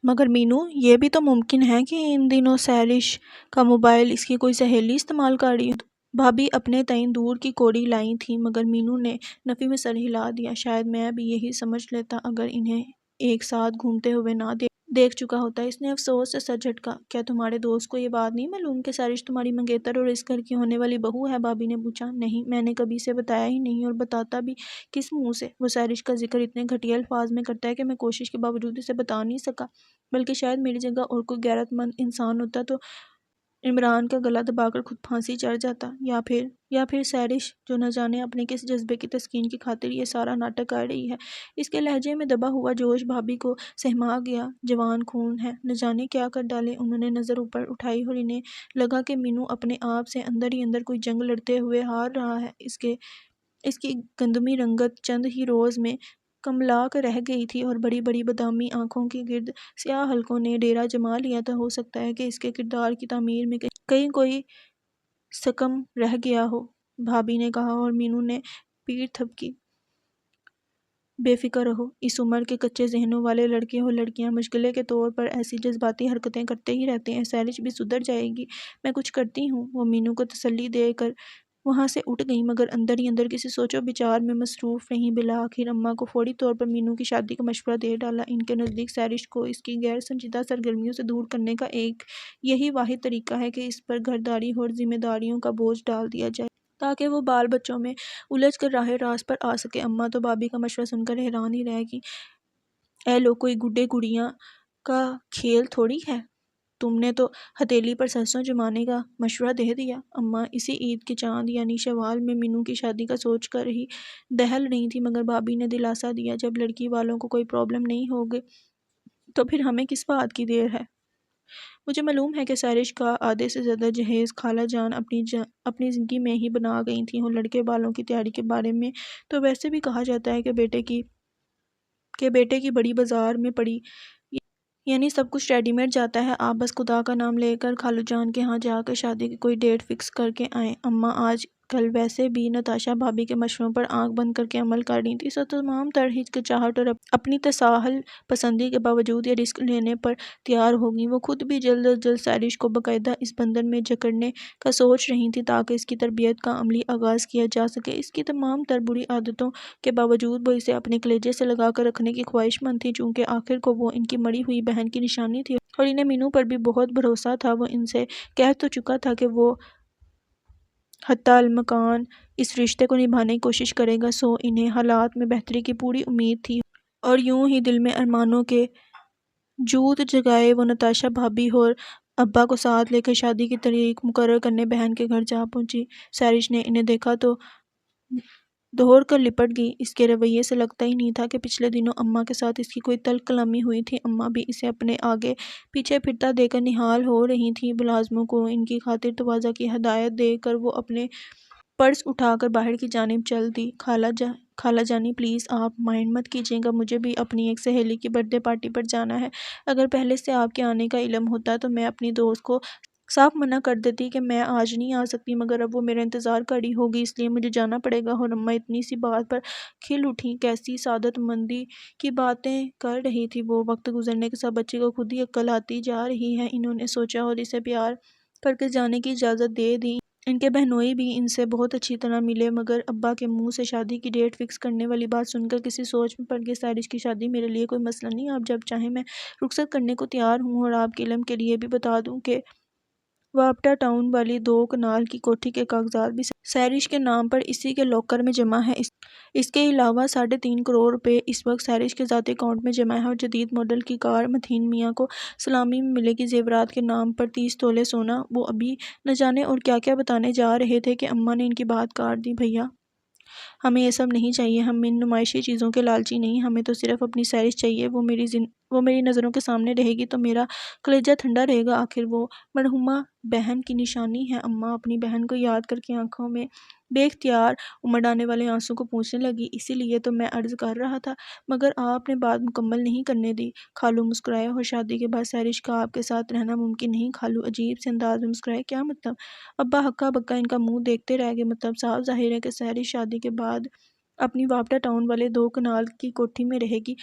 مگر مینو، یہ بھی تو ممکن ہے کہ ان دنوں سیرش کا موبائل اس کی کوئی سہیلی استعمال کر رہی ہو۔ بھابی اپنے تئیں دور کی کوڑی لائی تھیں، مگر مینو نے نفی میں سر ہلا دیا۔ شاید میں بھی یہی سمجھ لیتا اگر انہیں ایک ساتھ گھومتے ہوئے نہ دیکھ چکا ہوتا۔ اس نے افسوس سے سر جھٹکا۔ کیا تمہارے دوست کو یہ بات نہیں معلوم کہ سیرش تمہاری منگیتر اور اس گھر کی ہونے والی بہو ہے؟ بھابی نے پوچھا۔ نہیں، میں نے کبھی اسے بتایا ہی نہیں، اور بتاتا بھی کس منہ سے؟ وہ سیرش کا ذکر اتنے گھٹیا الفاظ میں کرتا ہے کہ میں کوشش کے باوجود اسے بتا نہیں سکا، بلکہ شاید میری جگہ اور کوئی غیرت مند انسان ہوتا تو عمران کا گلا دبا کر خود پھانسی چڑھ جاتا، یا پھر سیرش، جو نہ جانے اپنے کس جذبے کی تسکین کی خاطر یہ سارا ناٹک کر رہی ہے۔ اس کے لہجے میں دبا ہوا جوش بھابی کو سہما گیا۔ جوان خون ہے، نہ جانے کیا کر ڈالے۔ انہوں نے نظر اوپر اٹھائی اور انہیں لگا کہ مینو اپنے آپ سے اندر ہی اندر کوئی جنگ لڑتے ہوئے ہار رہا ہے۔ اس کی گندمی رنگت چند ہی روز میں کملا کر رہ گئی تھی، اور بڑی بڑی بادامی آنکھوں کے گرد سیاہ حلقوں نے ڈیرا جما لیا تھا۔ ہو سکتا ہے کہ اس کے کردار کی تعمیر میں کہیں کوئی سکم رہ گیا ہو، بھابی نے کہا، اور مینو نے پیٹھ تھپکی۔ بے فکر رہو، اس عمر کے کچے ذہنوں والے لڑکے اور لڑکیاں مشغلے کے طور پر ایسی جذباتی حرکتیں کرتے ہی رہتے ہیں۔ سیرش بھی سدھر جائے گی، میں کچھ کرتی ہوں۔ وہ مینو کو تسلی دے کر وہاں سے اٹھ گئی، مگر اندر ہی اندر کسی سوچ و بچار میں مصروف رہیں۔ بالآخر اماں کو فوری طور پر مینو کی شادی کا مشورہ دے ڈالا۔ ان کے نزدیک سیرش کو اس کی غیر سنجیدہ سرگرمیوں سے دور کرنے کا ایک یہی واحد طریقہ ہے کہ اس پر گھرداری اور ذمہ داریوں کا بوجھ ڈال دیا جائے، تاکہ وہ بال بچوں میں الجھ کر راہ راست پر آ سکے۔ اماں تو بھابی کا مشورہ سن کر حیران ہی رہ گئی۔ اے لو، کوئی گڈے گڑیاں کا کھیل تھوڑی ہے، تم نے تو ہتھیلی پر سرسوں جمانے کا مشورہ دے دیا۔ اماں اسی عید کے چاند یعنی شوال میں مینو کی شادی کا سوچ کر ہی دہل رہی تھی، مگر بھابی نے دلاسا دیا، جب لڑکی والوں کو کوئی پرابلم نہیں ہوگی تو پھر ہمیں کس بات کی دیر ہے؟ مجھے معلوم ہے کہ سیرش کا آدھے سے زیادہ جہیز خالہ جان اپنی زندگی میں ہی بنا گئی تھیں، اور لڑکے والوں کی تیاری کے بارے میں تو ویسے بھی کہا جاتا ہے کہ بیٹے کی بڑی بازار میں پڑی، یعنی سب کچھ ریڈی میڈ جاتا ہے۔ آپ بس خدا کا نام لے کر خالو جان کے ہاں جا کر شادی کی کوئی ڈیٹ فکس کر کے آئیں۔ اماں آج کل ویسے بھی نتاشا بھابی کے مشوروں پر آنکھ بند کر کے عمل کر رہی تھی، سو تمام تر ہچکچاہٹ اور اپنی تساہل پسندی کے باوجود یہ رسک لینے پر تیار ہو گئیں۔ وہ خود بھی جلد از جلد سیرش کو باقاعدہ اس بندھن میں جکڑنے کا سوچ رہی تھیں، تاکہ اس کی تربیت کا عملی آغاز کیا جا سکے۔ اس کی تمام تر بری عادتوں کے باوجود وہ اسے اپنے کلیجے سے لگا کر رکھنے کی خواہش مند تھی، چونکہ آخر کو وہ ان کی مری ہوئی بہن کی نشانی تھی، اور انہیں مینو پر بھی بہت بھروسہ تھا۔ وہ ان سے کہہ تو چکا تھا کہ وہ حتی الامکان اس رشتے کو نبھانے کی کوشش کرے گا، سو انہیں حالات میں بہتری کی پوری امید تھی، اور یوں ہی دل میں ارمانوں کے جوت جگائے وہ نتاشا بھابی اور ابا کو ساتھ لے کر شادی کی تاریخ مقرر کرنے بہن کے گھر جا پہنچی۔ سیرش نے انہیں دیکھا تو دوڑ کر لپٹ گئی۔ اس کے رویے سے لگتا ہی نہیں تھا کہ پچھلے دنوں اماں کے ساتھ اس کی کوئی تلخ کلامی ہوئی تھی۔ اماں بھی اسے اپنے آگے پیچھے پھرتا دیکھ کر نہال ہو رہی تھیں۔ ملازموں کو ان کی خاطر تواضع کی ہدایت دے کر وہ اپنے پرس اٹھا کر باہر کی جانب چل دی۔ خالہ جانی، پلیز آپ مائنڈ مت کیجیے گا، مجھے بھی اپنی ایک سہیلی کی برتھ ڈے پارٹی پر جانا ہے۔ اگر پہلے سے آپ کے آنے کا علم ہوتا تو میں اپنی دوست کو صاف منع کر دیتی کہ میں آج نہیں آ سکتی، مگر اب وہ میرا انتظار کر رہی ہوگی، اس لیے مجھے جانا پڑے گا۔ اور اماں اتنی سی بات پر کھل اٹھیں، کیسی سعادت مندی کی باتیں کر رہی تھی وہ۔ وقت گزرنے کے ساتھ بچے کو خود ہی عقل آتی جا رہی ہے، انہوں نے سوچا، اور اسے پیار کر کے جانے کی اجازت دے دی۔ ان کے بہنوئی بھی ان سے بہت اچھی طرح ملے، مگر ابا کے منہ سے شادی کی ڈیٹ فکس کرنے والی بات سن کر کسی سوچ میں پڑ گئے۔ سیرش کی شادی میرے لیے کوئی مسئلہ نہیں، آپ جب چاہیں میں رخصت کرنے کو تیار ہوں، اور آپ کے علم کے لیے بھی بتا دوں کہ وابٹا ٹاؤن والی 2 کنال کی کوٹھی کے کاغذات بھی سیرش کے نام پر اسی کے لاکر میں جمع ہے۔ اس کے علاوہ 3.5 کروڑ روپے اس وقت سیرش کے ذاتی اکاؤنٹ میں جمع ہے، اور جدید ماڈل کی کار متین میاں کو سلامی میں ملے گی۔ زیورات کے نام پر 30 تولے سونا۔ وہ ابھی نہ جانے اور کیا کیا بتانے جا رہے تھے کہ اماں نے ان کی بات کاٹ دی۔ بھیا، ہمیں یہ سب نہیں چاہیے، ہم ان نمائشی چیزوں کے لالچی نہیں، ہمیں تو صرف اپنی سیرش چاہیے۔ وہ میری نظروں کے سامنے رہے گی تو میرا کلیجہ ٹھنڈا رہے گا، آخر وہ مرحومہ بہن کی نشانی ہے۔ اماں اپنی بہن کو یاد کر کے آنکھوں میں بے اختیار امڑ آنے والے آنسوں کو پوچھنے لگی، اسی لیے تو میں عرض کر رہا تھا، مگر آپ نے بات مکمل نہیں کرنے دی۔ خالو مسکرائے، اور شادی کے بعد سیرش کا آپ کے ساتھ رہنا ممکن نہیں؟ خالو عجیب سے انداز میں مسکرائے، کیا مطلب؟ ابا ہکا بکا ان کا منہ دیکھتے رہ گئے۔ مطلب صاف ظاہر ہے کہ سیرش شادی کے بعد اپنی وابٹا ٹاؤن والے 2 کنال کی کوٹھی میں رہے گی،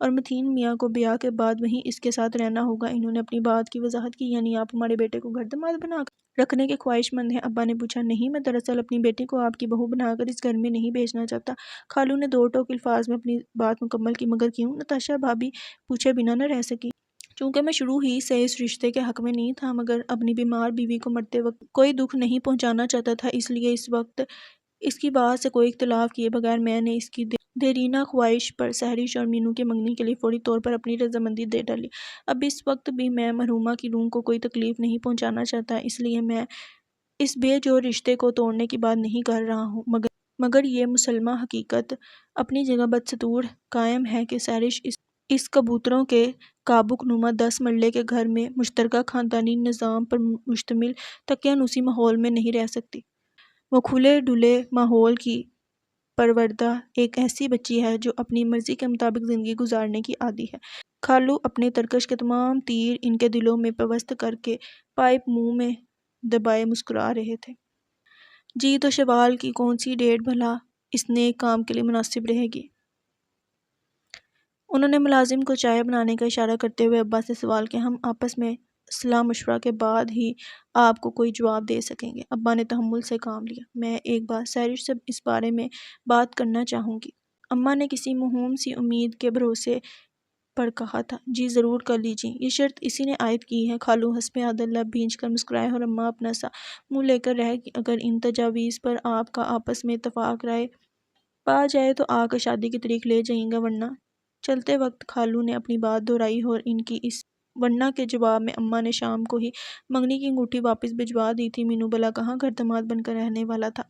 اور متین میاں کو بیاہ کے بعد وہیں اس کے ساتھ رہنا ہوگا۔ انہوں نے اپنی بات کی وضاحت کی۔ یعنی آپ ہمارے بیٹے کو گھر داماد بنا کر رکھنے کے خواہش مند ہیں؟ ابا نے پوچھا۔ نہیں، میں دراصل اپنی بیٹی کو آپ کی بہو بنا کر اس گھر میں نہیں بھیجنا چاہتا۔ خالو نے دو ٹوک الفاظ میں اپنی بات مکمل کی۔ مگر کیوں؟ نتاشا بھابی پوچھے بنا نہ رہ سکی۔ چونکہ میں شروع ہی سے اس رشتے کے حق میں نہیں تھا، مگر اپنی بیمار بیوی کو مرتے وقت کوئی دکھ نہیں پہنچانا چاہتا تھا، اس لیے اس وقت اس کی بات سے کوئی اختلاف کیے بغیر میں نے اس کی دیرینہ خواہش پر سحرش اور مینو کی منگنی کے لیے فوری طور پر اپنی رضامندی دے ڈالی۔ اب اس وقت بھی میں مرحومہ کی روح کو کوئی تکلیف نہیں پہنچانا چاہتا، اس لیے میں اس بے جوڑ رشتے کو توڑنے کی بات نہیں کر رہا ہوں، مگر یہ مسلمہ حقیقت اپنی جگہ بدستور قائم ہے کہ سحرش اس کبوتروں کے کابک نما 10 مرلے کے گھر میں مشترکہ خاندانی نظام پر مشتمل تقیانوسی ماحول میں نہیں رہ سکتی۔ وہ کھلے ڈلے ماحول کی پروردہ ایک ایسی بچی ہے جو اپنی مرضی کے مطابق زندگی گزارنے کی عادی ہے۔ خالو اپنے ترکش کے تمام تیر ان کے دلوں میں پیوست کر کے پائپ منہ میں دبائے مسکرا رہے تھے۔ جی تو شوال کی کون سی ڈیٹ بھلا اس نیک کام کے لیے مناسب رہے گی؟ انہوں نے ملازم کو چائے بنانے کا اشارہ کرتے ہوئے ابا سے سوال کیا۔ ہم آپس میں صلاح مشورہ کے بعد ہی آپ کو کوئی جواب دے سکیں گے۔ ابا نے تحمل سے کام لیا۔ میں ایک بار سحرش سے اس بارے میں بات کرنا چاہوں گی، اماں نے کسی موہوم سی امید کے بھروسے پر کہا تھا۔ جی ضرور کر لیجئے، یہ شرط اسی نے عائد کی ہے۔ خالو حسب عادت لب بھینچ کر مسکرائے اور اماں اپنا سا منہ لے کر رہ گئی۔ اگر ان تجاویز پر آپ کا آپس میں اتفاق رائے پا جائے تو آ کر شادی کی تاریخ لے جائیے گا، ورنہ۔ چلتے وقت خالو نے اپنی بات دہرائی اور ان کی اس ورنہ کے جواب میں اماں نے شام کو ہی منگنی کی انگوٹھی واپس بھجوا دی تھی۔ مینو بھلا کہاں گھر داماد بن کر رہنے والا تھا۔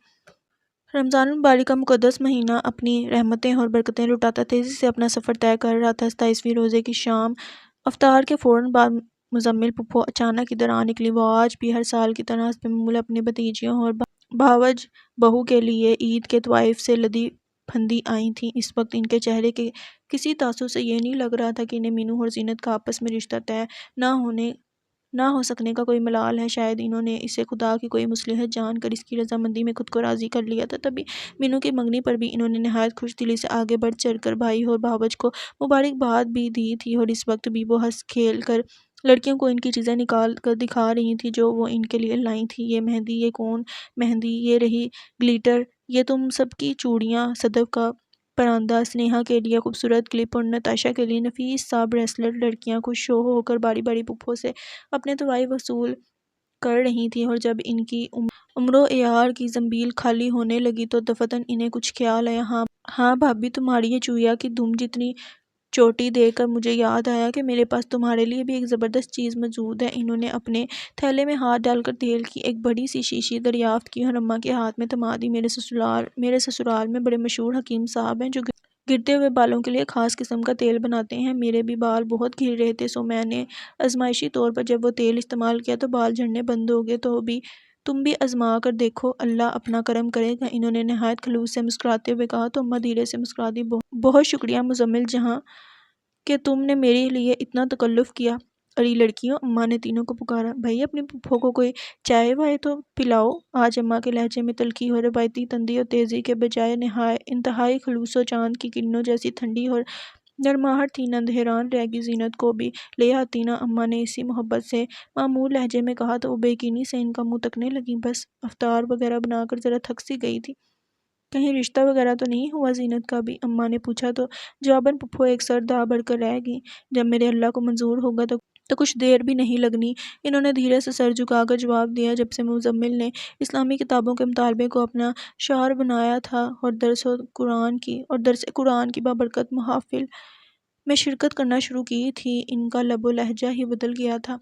رمضان المبارک کا مقدس مہینہ اپنی رحمتیں اور برکتیں لٹاتا تیزی سے اپنا سفر طے کر رہا تھا۔ 27ویں روزے کی شام افطار کے فوراً بعد مزمل پھپھو اچانک ادھر آ نکلی۔ وہ آج بھی ہر سال کی طرح حسب معمول اپنے بھتیجیوں اور بھاوج بہو کے لیے عید کے طوائف سے لدی پھندی آئی تھیں۔ اس وقت ان کے چہرے کے کسی تاثر سے یہ نہیں لگ رہا تھا کہ انہیں مینو اور زینت کا آپس میں رشتہ طے نہ ہو سکنے کا کوئی ملال ہے۔ شاید انہوں نے اسے خدا کی کوئی مصلحت جان کر اس کی رضامندی میں خود کو راضی کر لیا تھا۔ تبھی مینو کی منگنی پر بھی انہوں نے نہایت خوش دلی سے آگے بڑھ چڑھ کر بھائی اور بھاوج کو مبارکباد بھی دی تھی، اور اس وقت بھی وہ ہنس کھیل کر لڑکیوں کو ان کی چیزیں نکال کر دکھا رہی تھیں جو وہ ان کے لیے لائی تھیں۔ یہ مہندی، یہ کون مہندی، یہ رہی گلیٹر، یہ تم سب کی چوڑیاں، صدف کا پراندہ، سنیہا کے لیے خوبصورت کلپ اور نتاشا کے لیے نفیس سا بریسلٹ۔ لڑکیاں خوش ہو کر باری باری پھپھو سے اپنے طوائف وصول کر رہی تھیں، اور جب ان کی عمرو عیار کی زنبیل خالی ہونے لگی تو دفعتاً انہیں کچھ خیال آیا۔ ہاں بھابی، تمہاری یہ چوڑیا کی دم جتنی چوٹی دیکھ کر مجھے یاد آیا کہ میرے پاس تمہارے لیے بھی ایک زبردست چیز موجود ہے۔ انہوں نے اپنے تھیلے میں ہاتھ ڈال کر تیل کی ایک بڑی سی شیشی دریافت کی اور اماں کے ہاتھ میں تھما دی۔ میرے سسرال میں بڑے مشہور حکیم صاحب ہیں جو گرتے ہوئے بالوں کے لیے خاص قسم کا تیل بناتے ہیں۔ میرے بھی بال بہت گر رہے تھے، سو میں نے آزمائشی طور پر جب وہ تیل استعمال کیا تو بال جھڑنے بند ہو گئے۔ تو تم بھی آزما کر دیکھو، اللہ اپنا کرم کرے گا، انہوں نے نہایت خلوص سے مسکراتے ہوئے کہا۔ تو اماں دھیرے سے مسکرا دی۔ بہت شکریہ مزمل جہاں کہ تم نے میرے لیے اتنا تکلف کیا۔ ارے لڑکیوں، اماں نے تینوں کو پکارا، بھائی اپنی پھپھو کو کوئی چائے وائے تو پلاؤ۔ آج اماں کے لہجے میں تلخی اور روایتی تندی اور تیزی کے بجائے انتہائی خلوص و چاند کی کرنوں جیسی ٹھنڈی اور نرماہٹ تھی۔ نند حیران رہ گئی۔ زینت کو بھی لے آتی نا، اماں نے اسی محبت سے معمور لہجے میں کہا تو وہ بے یقینی سے ان کا منہ تکنے لگیں۔ بس افطار وغیرہ بنا کر ذرا تھک سی گئی تھی۔ کہیں رشتہ وغیرہ تو نہیں ہوا زینت کا بھی؟ اماں نے پوچھا تو جواباً پھپھو ایک سر داں بڑھ کر رہ گئیں۔ جب میرے اللہ کو منظور ہوگا تو کچھ دیر بھی نہیں لگنی، انہوں نے دھیرے سے سر جھکا کر جواب دیا۔ جب سے مزمل نے اسلامی کتابوں کے مطالبے کو اپنا شعار بنایا تھا اور درس قرآن کی بابرکت محافل میں شرکت کرنا شروع کی تھی، ان کا لب و لہجہ ہی بدل گیا تھا۔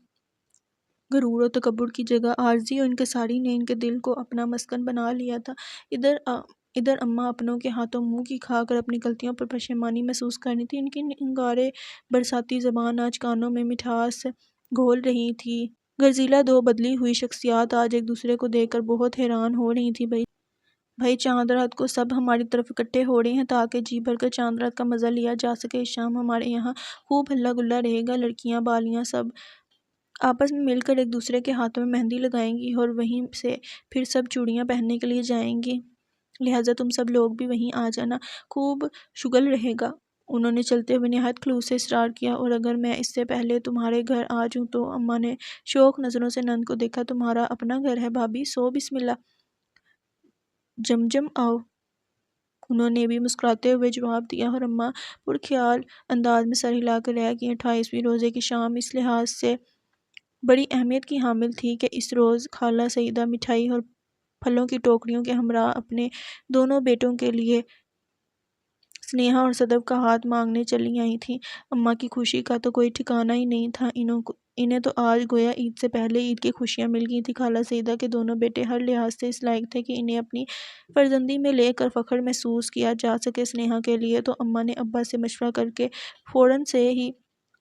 غرور و تکبر کی جگہ عاجزی و انکساری نے ان کے دل کو اپنا مسکن بنا لیا تھا۔ ادھر اماں اپنوں کے ہاتھوں منہ کی کھا کر اپنی غلطیوں پر پشیمانی محسوس کر رہی تھیں۔ ان کی نگارے برساتی زبان آج کانوں میں مٹھاس گھول رہی تھی۔ گرزیلا دو بدلی ہوئی شخصیات آج ایک دوسرے کو دیکھ کر بہت حیران ہو رہی تھیں۔ بھائی چاند رات کو سب ہماری طرف اکٹھے ہو رہے ہیں تاکہ جی بھر کر چاند رات کا مزہ لیا جا سکے۔ اس شام ہمارے یہاں خوب ہلا گلا رہے گا۔ لڑکیاں بالیاں سب آپس میں مل کر ایک دوسرے کے ہاتھوں میں مہندی لگائیں گی اور وہیں سے پھر سب چوڑیاں پہننے کے لیے جائیں گی، لہٰذا تم سب لوگ بھی وہیں آ جانا، خوب شغل رہے گا۔ انہوں نے چلتے ہوئے نہایت خلوص سے اصرار کیا، اور اگر میں اس سے پہلے تمہارے گھر آ جاؤں تو؟ اماں نے شوق نظروں سے نند کو دیکھا۔ تمہارا اپنا گھر ہے بھابی، سو بسم اللہ، جم آؤ، انہوں نے بھی مسکراتے ہوئے جواب دیا، اور اماں پرخیال انداز میں سر ہلا کر رہ گئیں۔ 28ویں روزے کی شام اس لحاظ سے بڑی اہمیت کی حامل تھی کہ اس روز خالہ سعیدہ مٹھائی اور پھلوں کی ٹوکریوں کے ہمراہ اپنے دونوں بیٹوں کے لیے سنیہا اور صدف کا ہاتھ مانگنے چلی آئی تھیں۔ اماں کی خوشی کا تو کوئی ٹھکانہ ہی نہیں تھا۔ انہیں تو آج گویا عید سے پہلے عید کی خوشیاں مل گئی تھیں۔ خالہ سعیدہ کے دونوں بیٹے ہر لحاظ سے اس لائق تھے کہ انہیں اپنی فرزندی میں لے کر فخر محسوس کیا جا سکے۔ سنیہا کے لیے تو اماں نے ابا سے مشورہ کر کے فوراً سے ہی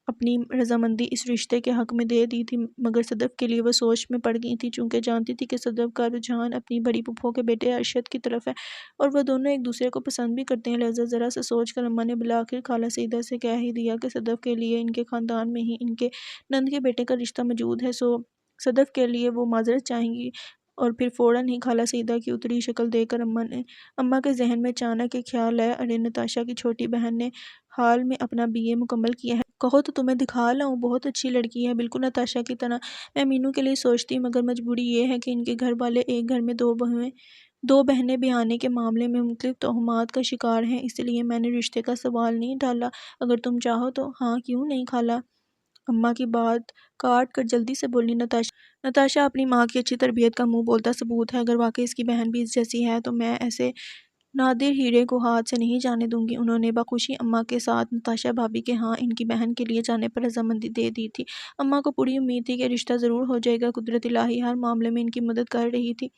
اپنی رضامندی اس رشتے کے حق میں دے دی تھی، مگر صدف کے لیے وہ سوچ میں پڑ گئی تھی، چونکہ جانتی تھی کہ صدف کا رجحان اپنی بڑی پھپھو کے بیٹے ارشد کی طرف ہے اور وہ دونوں ایک دوسرے کو پسند بھی کرتے ہیں۔ لہذا ذرا سا سوچ کر اماں نے بالآخر خالہ سعیدہ سے کہہ ہی دیا کہ صدف کے لیے ان کے خاندان میں ہی ان کے نند کے بیٹے کا رشتہ موجود ہے، سو صدف کے لیے وہ معذرت چاہیں گی۔ اور پھر فوراً ہی خالہ سعیدہ کی اتری شکل دیکھ کر اماں کے ذہن میں اچانک ایک خیال آیا، ارے نتاشا کی چھوٹی بہن نے حال میں اپنا BA مکمل کیا ہے، کہو تو تمہیں دکھا لاؤں، بہت اچھی لڑکی ہے، بالکل نتاشا کی طرح۔ میں مینو کے لیے سوچتی، مگر مجبوری یہ ہے کہ ان کے گھر والے ایک گھر میں دو بہنیں بیانے کے معاملے میں مختلف توہمات کا شکار ہیں، اس لیے میں نے رشتے کا سوال نہیں ڈالا، اگر تم چاہو تو۔ ہاں کیوں نہیں خالہ، اماں کی بات کاٹ کر جلدی سے بولی نتاشا اپنی ماں کی اچھی تربیت کا منہ بولتا ثبوت ہے، اگر واقعی اس کی بہن بھی اس جیسی ہے تو میں ایسے نادر ہیرے کو ہاتھ سے نہیں جانے دوں گی۔ انہوں نے بخوشی اماں کے ساتھ نتاشا بھابی کے ہاں ان کی بہن کے لیے جانے پر رضامندی دے دی تھی۔ اماں کو پوری امید تھی کہ رشتہ ضرور ہو جائے گا، قدرت الہی ہر معاملے میں ان کی مدد کر رہی تھی،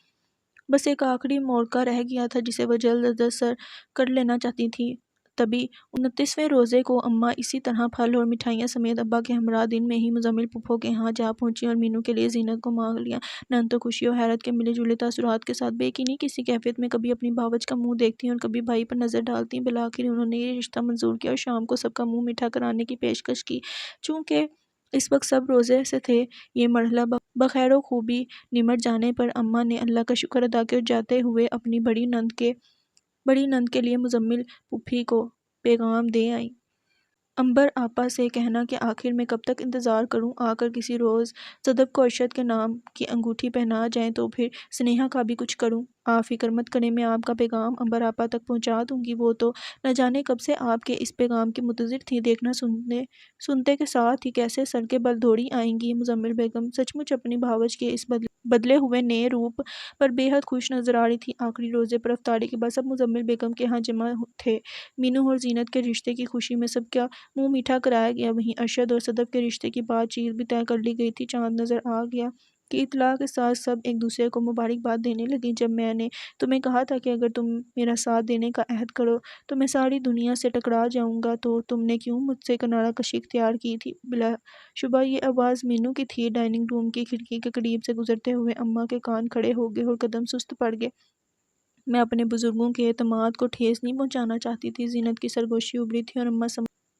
بس ایک آخری موڑکا رہ گیا تھا جسے وہ جلد از جلد سر کر لینا چاہتی تھی۔ تبھی 29ویں روزے کو اماں اسی طرح پھل اور مٹھائیاں سمیت ابا کے ہمراہ دن میں ہی مزمل پھپھو کے ہاں جا پہنچی اور مینو کے لیے زینت کو مانگ لیا۔ نند تو خوشی و حیرت کے ملے جلے تاثرات کے ساتھ بے یقینی کسی کیفیت میں کبھی اپنی بھاوج کا منہ دیکھتی اور کبھی بھائی پر نظر ڈالتی۔ بالآخر انہوں نے یہ رشتہ منظور کیا اور شام کو سب کا منہ میٹھا کرانے کی پیشکش کی۔ چونکہ اس وقت سب روزے سے تھے، یہ مرحلہ بخیر و خوبی نمٹ جانے پر اماں نے اللہ کا شکر ادا کیا اور جاتے ہوئے اپنی بڑی نند کے لیے مزمل پھوپھی کو پیغام دے آئیں۔ عنبر آپا سے کہنا کہ آخر میں کب تک انتظار کروں، آ کر کسی روز صدف کو ارشد کے نام کی انگوٹھی پہنا جائیں تو پھر سنیہا کا بھی کچھ کروں۔ آپ فکر مت کریں، میں آپ کا پیغام عنبر آپا تک پہنچا دوں گی، وہ تو نہ جانے کب سے آپ کے اس پیغام کی منتظر تھیں۔ دیکھنا سنتے کے ساتھ ہی کیسے سر کے بل دوڑی آئیں گی۔ مزمل بیگم سچ مچ اپنی بھاوج کے اس بدلے ہوئے نئے روپ پر بے حد خوش نظر آ رہی تھی۔ آخری روزے پر افطاری کے بعد سب مزمل بیگم کے ہاں جمع تھے۔ مینو اور زینت کے رشتے کی خوشی میں سب کا منہ میٹھا کرایا گیا، وہیں ارشد اور صدف کے رشتے کی بات چیت بھی طے کر لی گئی تھی۔ چاند نظر آ گیا کی اطلاع کے ساتھ سب ایک دوسرے کو مبارکباد دینے لگیں۔ جب میں نے تمہیں کہا تھا کہ اگر تم میرا ساتھ دینے کا عہد کرو تو میں ساری دنیا سے ٹکرا جاؤں گا، تو تم نے کیوں مجھ سے کنارہ کشی اختیار کی تھی؟ بلا شبہ یہ آواز مینو کی تھی۔ ڈائننگ روم کی کھڑکی کے قریب سے گزرتے ہوئے اماں کے کان کھڑے ہو گئے اور قدم سست پڑ گئے۔ میں اپنے بزرگوں کے اعتماد کو ٹھیس نہیں پہنچانا چاہتی تھی۔ زینت کی سرگوشی ابھری تھی اور اماں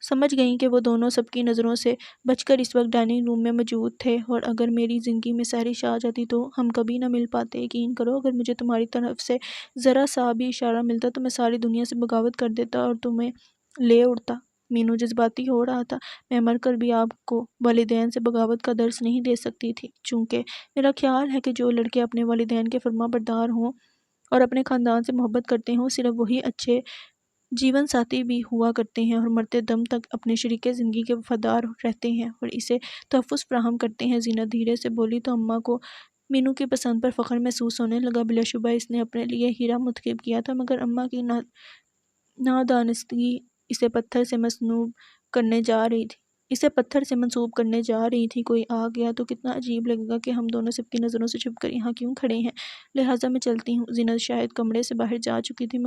سمجھ گئیں کہ وہ دونوں سب کی نظروں سے بچ کر اس وقت ڈائننگ روم میں موجود تھے، اور اگر میری زندگی میں سحرش آ جاتی تو ہم کبھی نہ مل پاتے۔ یقین کرو، اگر مجھے تمہاری طرف سے ذرا سا بھی اشارہ ملتا تو میں ساری دنیا سے بغاوت کر دیتا اور تمہیں لے اڑتا۔ مینو جذباتی ہو رہا تھا۔ میں مر کر بھی آپ کو والدین سے بغاوت کا درس نہیں دے سکتی تھی، چونکہ میرا خیال ہے کہ جو لڑکے اپنے والدین کے فرما بردار ہوں اور اپنے خاندان سے محبت کرتے ہوں، صرف وہی اچھے جیون ساتھی بھی ہوا کرتے ہیں اور مرتے دم تک اپنے شریک زندگی کے وفادار رہتے ہیں اور اسے تحفظ فراہم کرتے ہیں۔ زینت دھیرے سے بولی تو اماں کو مینو کی پسند پر فخر محسوس ہونے لگا۔ بلا شبہ اس نے اپنے لیے ہیرا منتخب کیا تھا، مگر اماں کی نادانستگی اسے پتھر سے منسوب کرنے جا رہی تھی۔ کوئی آ گیا تو کتنا عجیب لگے گا کہ ہم دونوں سب کی نظروں سے چھپ کر یہاں کیوں کھڑے ہیں، لہٰذا میں چلتی ہوں۔ زینت شاید کمرے سے باہر جا چکی تھی،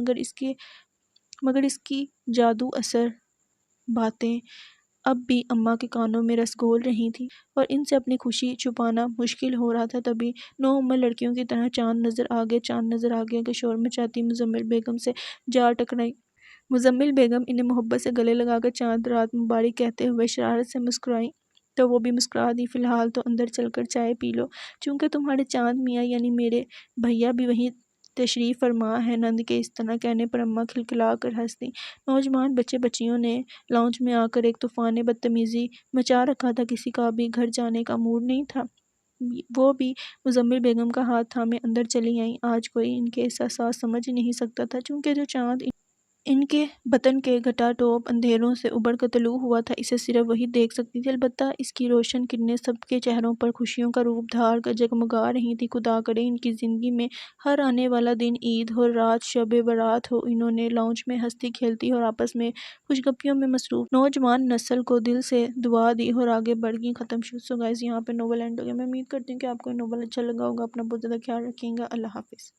مگر اس کی جادو اثر باتیں اب بھی اماں کے کانوں میں رس گھول رہی تھیں اور ان سے اپنی خوشی چھپانا مشکل ہو رہا تھا۔ تبھی نوعمر لڑکیوں کی طرح چاند نظر آ گیا کہ شور مچاتی مزمل بیگم سے جا ٹکرائی۔ مزمل بیگم انہیں محبت سے گلے لگا کر چاند رات مبارک کہتے ہوئے شرارت سے مسکرائیں تو وہ بھی مسکرا دیں۔ فی الحال تو اندر چل کر چائے پی لو، چونکہ تمہارے چاند میاں یعنی میرے بھیا بھی وہیں تشریف فرما ہے۔ نند کے اس طرح کہنے پر اماں کھلکھلا کر ہنس دیں۔ نوجوان بچے بچیوں نے لاؤنج میں آ کر ایک طوفان بدتمیزی مچا رکھا تھا، کسی کا بھی گھر جانے کا موڈ نہیں تھا۔ وہ بھی مزمل بیگم کا ہاتھ تھامے اندر چلی آئیں۔ آج کوئی ان کے احساسات سمجھ نہیں سکتا تھا، چونکہ جو چاند ان کے بطن کے گھٹا ٹوپ اندھیروں سے ابھر کر طلوع ہوا تھا، اسے صرف وہی دیکھ سکتی تھی۔ البتہ اس کی روشن کرنیں سب کے چہروں پر خوشیوں کا روپ دھار کر جگمگا رہی تھیں۔ خدا کرے ان کی زندگی میں ہر آنے والا دن عید ہو، رات شب برات ہو۔ انہوں نے لاؤنج میں ہنستی کھیلتی اور آپس میں خوشگپیوں میں مصروف نوجوان نسل کو دل سے دعا دی اور آگے بڑھ گئیں۔ ختم شد۔ سو گائز، یہاں پہ ناول اینڈ ہو گیا۔ میں امید کرتی ہوں کہ آپ کو یہ ناول اچھا لگا ہوگا۔ اپنا بہت زیادہ خیال رکھیے گا۔ اللہ حافظ۔